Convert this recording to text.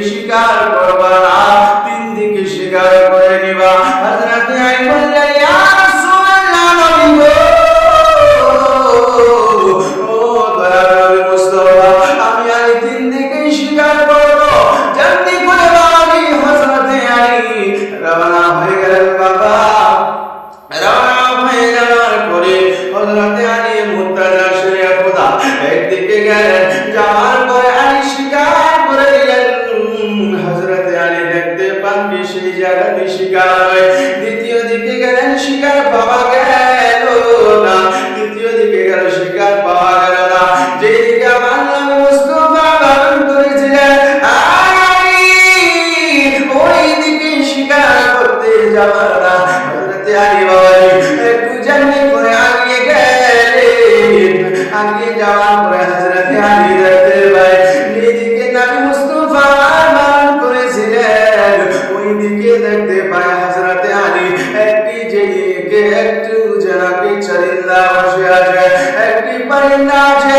শিকার করবা না, তিন দিকে শিকার করে নিবা। হযরত আলী বললেন, ইয়া রাসূলুল্লাহ, নবী গো, ও দয়ার নবী মুস্তাফা, আমি আলী তিন দিকে শিকার করব। জলদি করে বাড়ি হযরত আলী রওনা হয়ে গেলেন। বাবা রওনা হয়ে যাওয়ার পরে হযরত আলী মুর্তজা শরিয়া খোদা একদিকে গেলেন, যাওয়ার পরে আলী শিকার করে দিলেন। হযরত আলী দেখতে পান কি সেই জায়গাতে শিকার হয়। দ্বিতীয় দিকে গেলেন, শিকার পাওয়া গেল না। তৃতীয় দিকে গেল, শিকার পাওয়া গেল না। যেদিকে আমার নবী মুস্তাফা বারণ করেছিলেন আলী ওই দিকে শিকার করতে যাবার না। হযরত আলী বাবা একটু জানি করে আগিয়ে গেলেন। আগিয়ে যাওয়ার পরে হযরত আলী দেখতে পায় যেদিকে নবী মুস্তাফা বারণ করেছিলেন ওই দিকে দেখতে পায় হযরত আলী একটি যেদিকে একটু জনাকে চরিন্দা বসে আছে, একটি পরিন্দা আছে